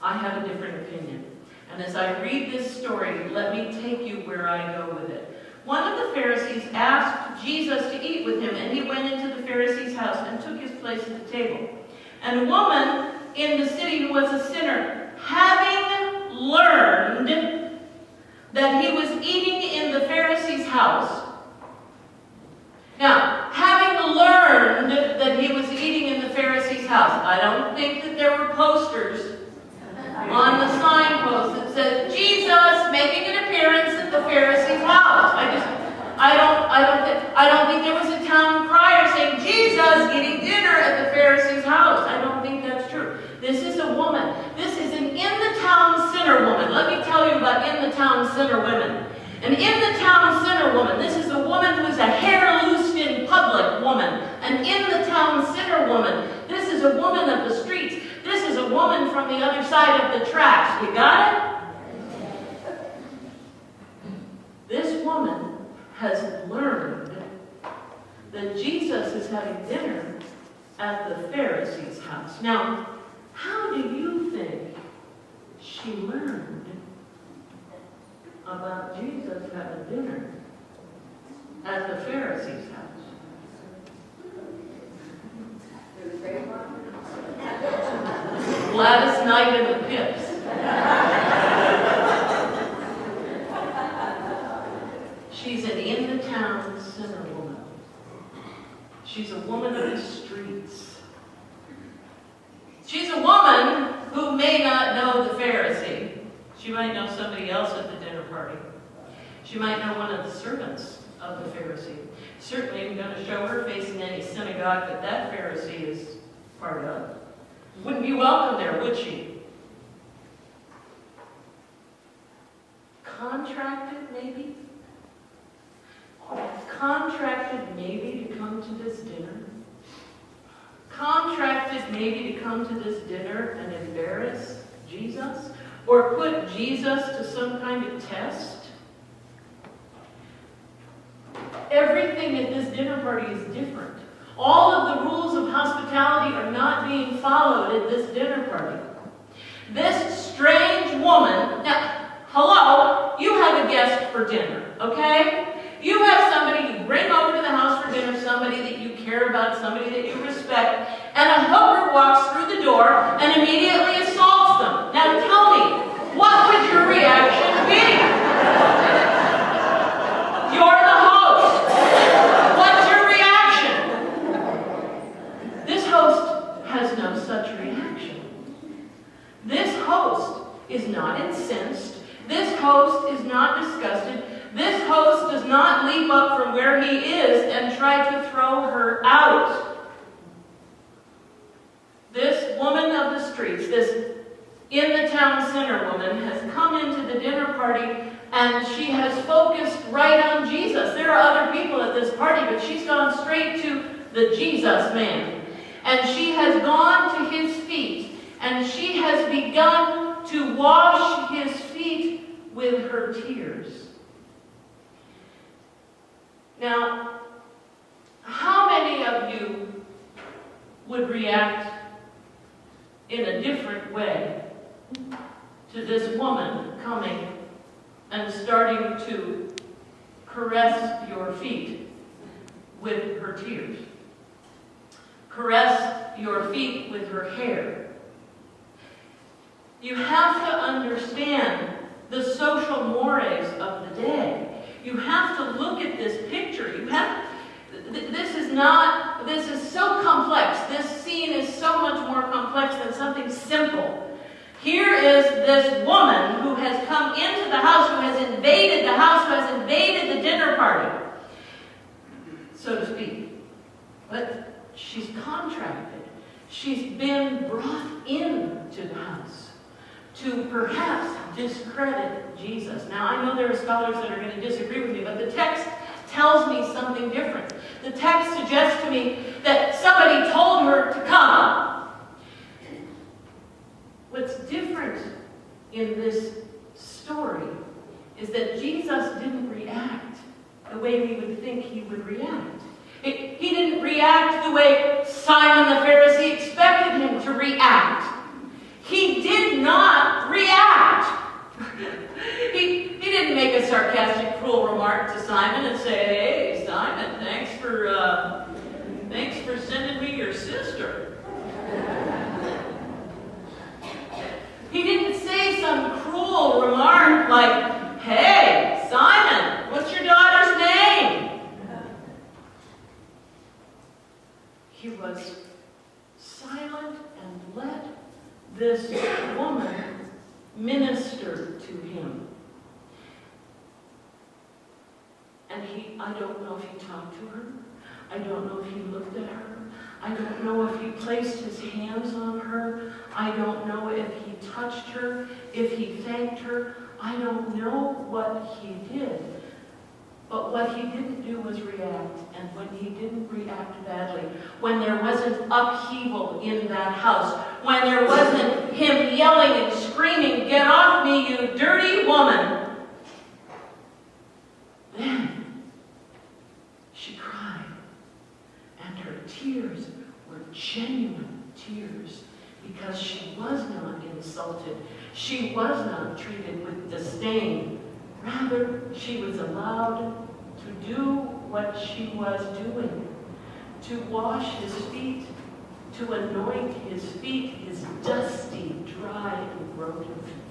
I have a different opinion. And as I read this story, let me take you where I go with it. One of the Pharisees asked Jesus to eat with him, and he went into the Pharisee's house and took his place at the table. And a woman in the city who was a sinner, having learned that he was eating in the Pharisee's house. Now, having learned that he was eating in the Pharisee's house, I don't think that there were posters on the signpost that said, Jesus making an appearance at the Pharisee's house. I don't think there was a town crier saying, Jesus getting dinner at the Pharisee's house. I don't think that's true. This is a woman. This is an in-the-town sinner woman. Let me tell you about in-the-town sinner women. An in-the-town sinner woman. This is a woman who is a hair-loosed-in-public woman. An in-the-town sinner woman. This is a woman of the streets. This is a woman from the other side of the tracks. You got it? This woman has learned that Jesus is having dinner at the Pharisee's house. Now, how do you think she learned about Jesus having dinner at the Pharisee's house? Gladys Knight and the Pips. She's an in-the-town sinner woman. She's a woman of the streets. She's a woman who may not know the Pharisee. She might know somebody else at the dinner party. She might know one of the servants of the Pharisee. Certainly isn't going to show her face in any synagogue that that Pharisee is part of. Wouldn't be welcome there, would she? Contracted, maybe? Contracted maybe to come to this dinner? Contracted maybe to come to this dinner and embarrass Jesus? Or put Jesus to some kind of test? Everything at this dinner party is different. All of the rules of hospitality are not being followed at this dinner party. This strange woman, now, hello, you have a guest for dinner, okay? You have somebody you bring over to the house for dinner, somebody that you care about, somebody that you respect, and a hooker walks through the door and immediately assaults them. Now tell me, what would your reaction be? You're the host. What's your reaction? This host has no such reaction. This host is not incensed. This host is not disgusted. This host does not leap up from where he is and try to throw her out. This woman of the streets, this in-the-town sinner woman, has come into the dinner party and she has focused right on Jesus. There are other people at this party, but she's gone straight to the Jesus man. And she has gone to his feet and she has begun to wash his feet with her tears. Now, how many of you would react in a different way to this woman coming and starting to caress your feet with her tears? Caress your feet with her hair. You have to understand the social mores of the day. You have to look at this picture. This is so complex. This scene is so much more complex than something simple. Here is this woman who has come into the house, who has invaded the house, who has invaded the dinner party, so to speak. But she's contracted. She's been brought into the house to perhaps discredit Jesus. Now, I know there are scholars that are going to disagree with me, but the text tells me something different. The text suggests to me that somebody told her to come. What's different in this story is that Jesus didn't react the way we would think he would react. He didn't react the way Simon the Pharisee expected him to react. He did not a sarcastic, cruel remark to Simon and say, "Hey, Simon, thanks for sending me your sister." He didn't say some cruel remark like, "Hey, Simon, what's your daughter's name?" He was silent and let this woman minister to him. And I don't know if he talked to her. I don't know if he looked at her. I don't know if he placed his hands on her. I don't know if he touched her, if he thanked her. I don't know what he did. But what he didn't do was react. And when he didn't react badly, when there wasn't upheaval in that house, when there wasn't him yelling and screaming, "Get off me, you dirty woman," then she cried. And her tears were genuine tears because she was not insulted. She was not treated with disdain. Rather, she was allowed to do what she was doing, to wash his feet, to anoint his feet, his dusty, dry, and broken feet.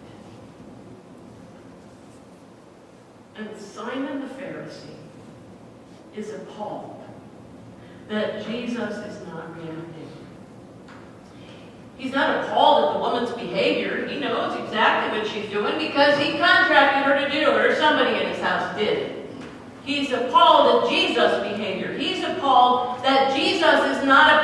And Simon the Pharisee is appalled that Jesus is not reacting. He's not appalled at the woman's behavior. He knows exactly what she's doing because he contracted her to do it, or somebody in his house did. He's appalled at Jesus' behavior. He's appalled that Jesus is not